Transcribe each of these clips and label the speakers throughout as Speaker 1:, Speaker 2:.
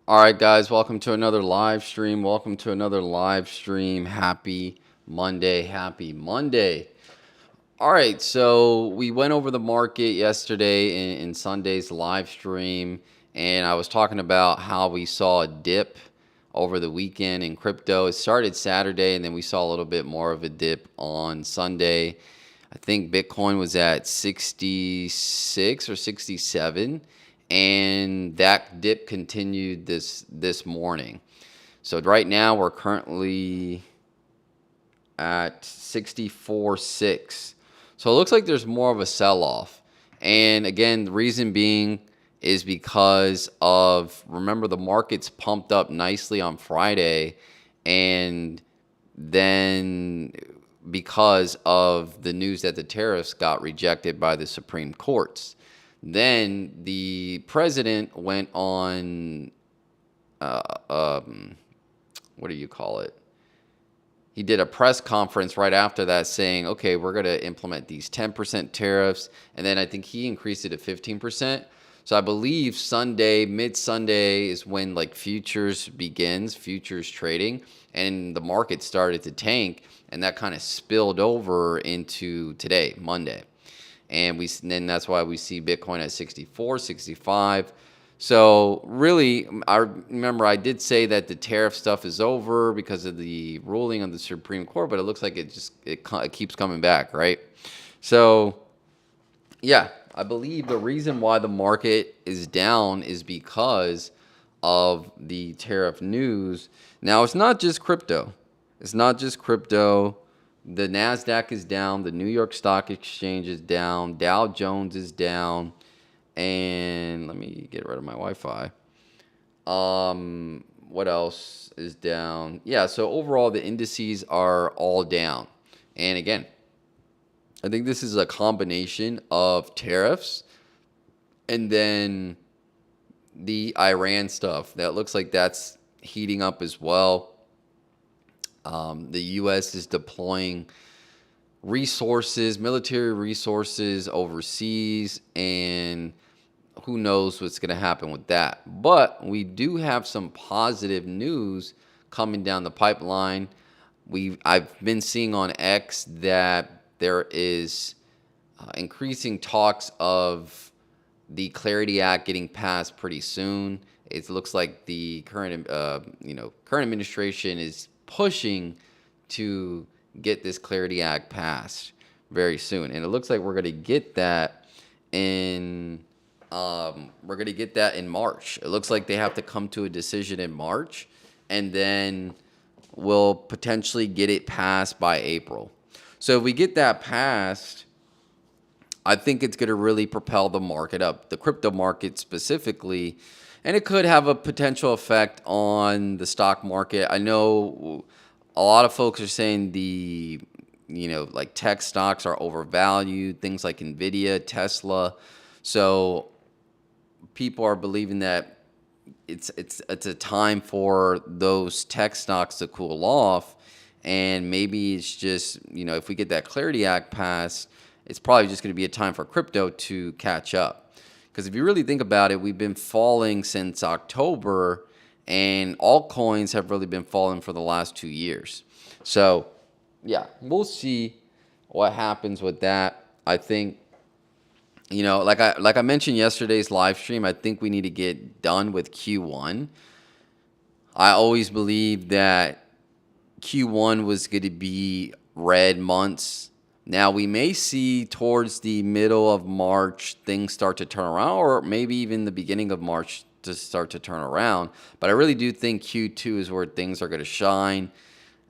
Speaker 1: All right, guys, welcome to another live stream. Welcome to another live stream. Happy Monday. Happy Monday. All right, so we went over the market yesterday in Sunday's live stream, and I was talking about how we saw a dip over the weekend in crypto. It started Saturday, and then we saw a little bit more of a dip on Sunday. I think Bitcoin was at 66 or 67, and that dip continued this morning. So right now we're currently at 64.6. So it looks like there's more of a sell-off. And again, the reason being is because of, remember, the markets pumped up nicely on Friday, and then because of the news that the tariffs got rejected by the Supreme Courts. Then the president went on, uh, um, what do you call it? He did a press conference right after that saying, okay, we're going to implement these 10% tariffs. And then I think he increased it to 15%. So I believe Sunday, mid Sunday, is when like futures begins, futures trading, and the market started to tank. And that kind of spilled over into today, Monday. And then that's why we see Bitcoin at 64, 65. So really, I remember I did say that the tariff stuff is over because of the ruling of the Supreme Court, but it looks like it keeps coming back, right? So yeah, I believe the reason why the market is down is because of the tariff news. Now, it's not just crypto. It's not just crypto. The NASDAQ is down. The New York Stock Exchange is down. Dow Jones is down. And let me get rid of my Wi-Fi. What else is down? Yeah, so overall, the indices are all down. And again, I think this is a combination of tariffs and then the Iran stuff. That looks like that's heating up as well. The U.S. is deploying resources, military resources overseas, and who knows what's going to happen with that. But we do have some positive news coming down the pipeline. I've been seeing on X that there is increasing talks of the Clarity Act getting passed pretty soon. It looks like the current administration is pushing to get this Clarity Act passed very soon, and it looks like we're going to get that in March. It looks like they have to come to a decision in March, and then we'll potentially get it passed by April. So if we get that passed, I think it's going to really propel the market up, the crypto market specifically, and it could have a potential effect on the stock market. I know a lot of folks are saying like tech stocks are overvalued, things like Nvidia, Tesla. So people are believing that it's a time for those tech stocks to cool off, and maybe it's just if we get that Clarity Act passed, it's probably just going to be a time for crypto to catch up. Because if you really think about it, we've been falling since October, and altcoins have really been falling for the last 2 years. So yeah, we'll see what happens with that. I think like I mentioned yesterday's live stream, I think we need to get done with Q1. I always believed that Q1 was going to be red months. Now we may see towards the middle of March things start to turn around, or maybe even the beginning of March to start to turn around. But I really do think Q2 is where things are going to shine,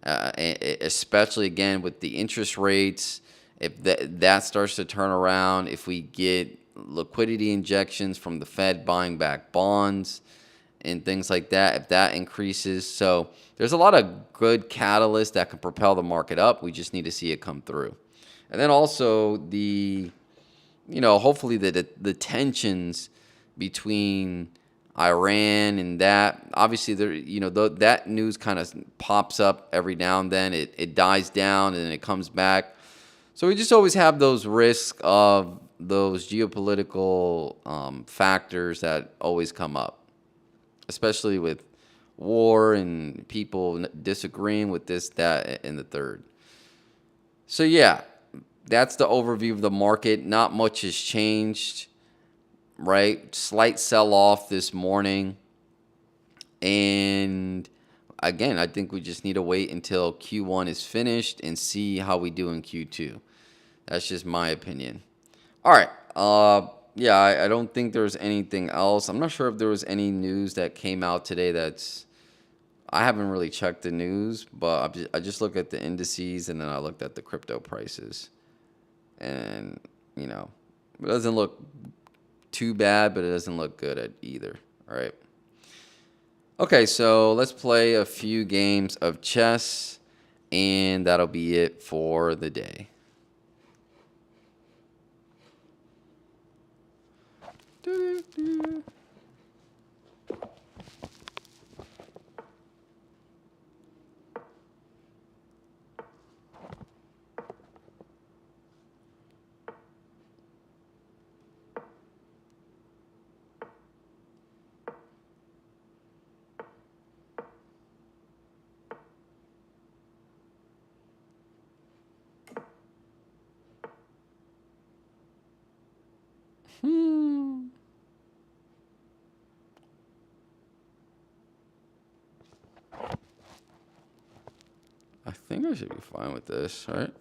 Speaker 1: especially again with the interest rates. If that starts to turn around, if we get liquidity injections from the Fed buying back bonds and things like that, if that increases. So there's a lot of good catalysts that can propel the market up. We just need to see it come through. And then also hopefully the tensions between Iran and that, obviously that news kind of pops up every now and then. It dies down and then it comes back. So we just always have those risks of those geopolitical factors that always come up. especially with war and people disagreeing with this, that, and the third. So, yeah, that's the overview of the market. Not much has changed, right? Slight sell off this morning. And again, I think we just need to wait until Q1 is finished and see how we do in Q2. That's just my opinion. All right. Yeah, I don't think there's anything else. I'm not sure if there was any news that came out today that's. I haven't really checked the news, but I just looked at the indices and then I looked at the crypto prices. And, you know, it doesn't look too bad, but it doesn't look good at either. All right. Okay, so let's play a few games of chess, and that'll be it for the day. Hmm. I think I should be fine with this, right?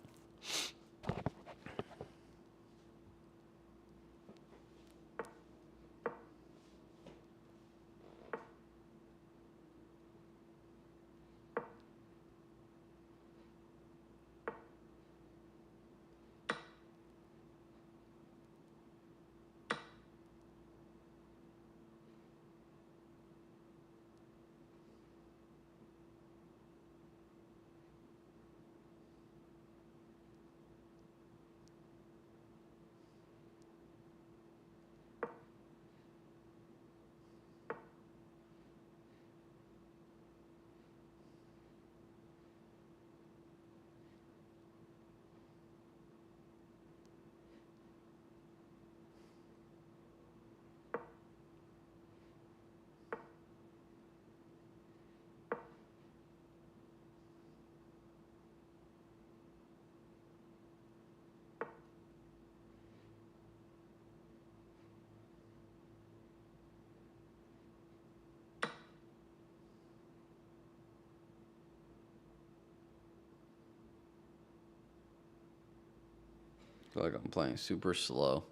Speaker 1: I feel like I'm playing super slow.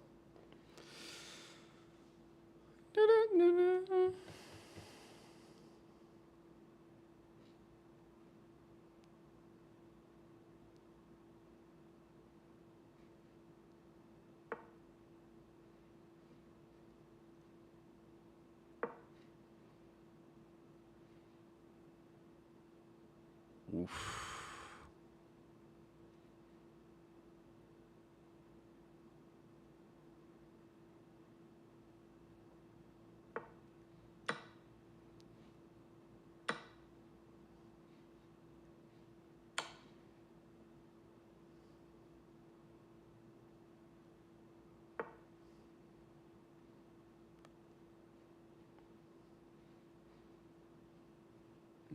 Speaker 1: Oof.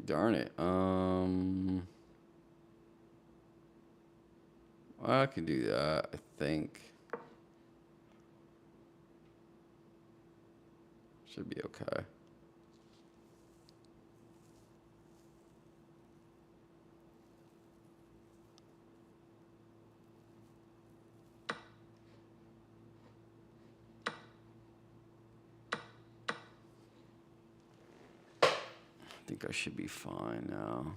Speaker 1: Darn it. I can do that, I think. Should be okay. I think I should be fine now.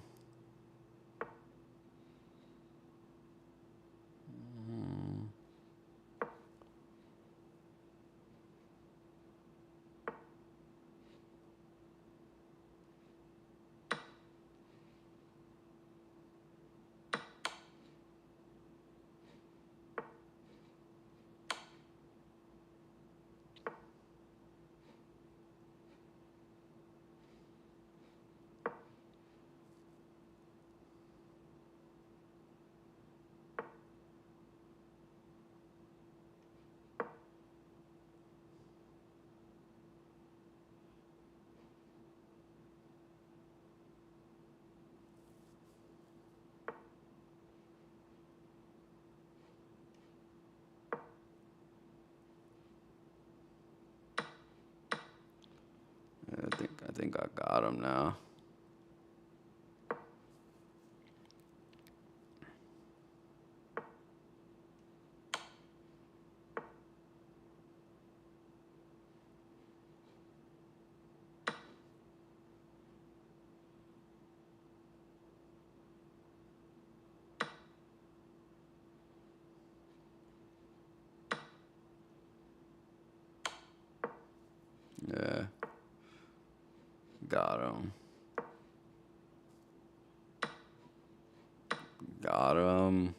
Speaker 1: I think I got him now. Yeah, got him. Got him.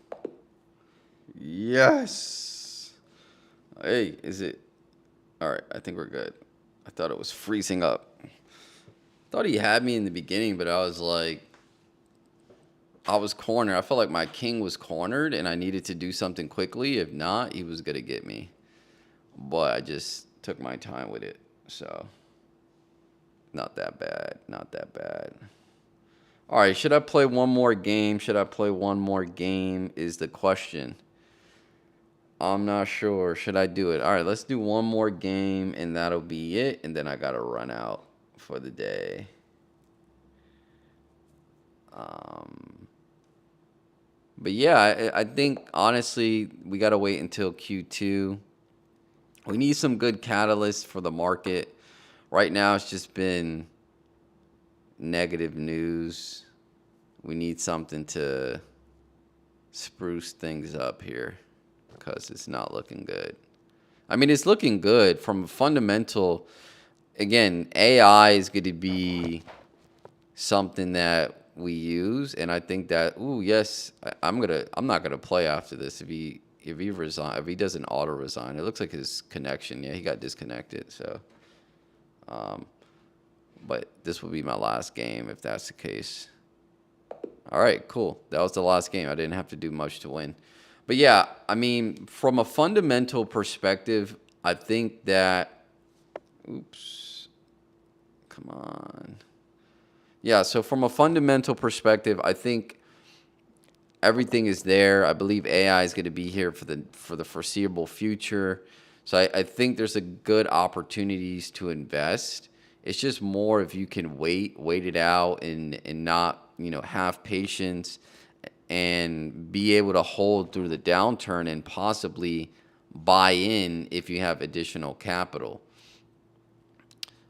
Speaker 1: Yes. Hey, is it? All right, I think we're good. I thought it was freezing up. Thought he had me in the beginning, but I was like, I was cornered. I felt like my king was cornered and I needed to do something quickly. If not, he was going to get me. But I just took my time with it. So, not that bad. Not that bad. All right, should I play one more game? Should I play one more game is the question. I'm not sure. Should I do it? All right, let's do one more game and that'll be it. And then I got to run out for the day. But yeah, I think honestly, we got to wait until Q2. We need some good catalysts for the market. Right now, it's just been negative news. We need something to spruce things up here because it's not looking good. I mean, it's looking good from a fundamental. Again, AI is going to be something that we use, and I think that yes, I'm not gonna play after this if he doesn't auto resign. It looks like his connection, yeah, he got disconnected. So, but this will be my last game if that's the case. All right, cool. That was the last game. I didn't have to do much to win. But yeah, I mean, from a fundamental perspective, I think that. Oops. Come on. Yeah, so from a fundamental perspective, I think everything is there. I believe AI is going to be here for the foreseeable future. So I think there's a good opportunities to invest. It's just more if you can wait it out and not, have patience and be able to hold through the downturn and possibly buy in if you have additional capital.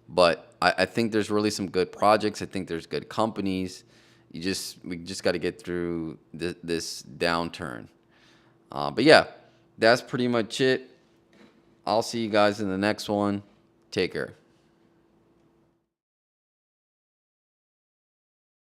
Speaker 1: But I think there's really some good projects. I think there's good companies. We just got to get through this downturn. But yeah, that's pretty much it. I'll see you guys in the next one. Take care.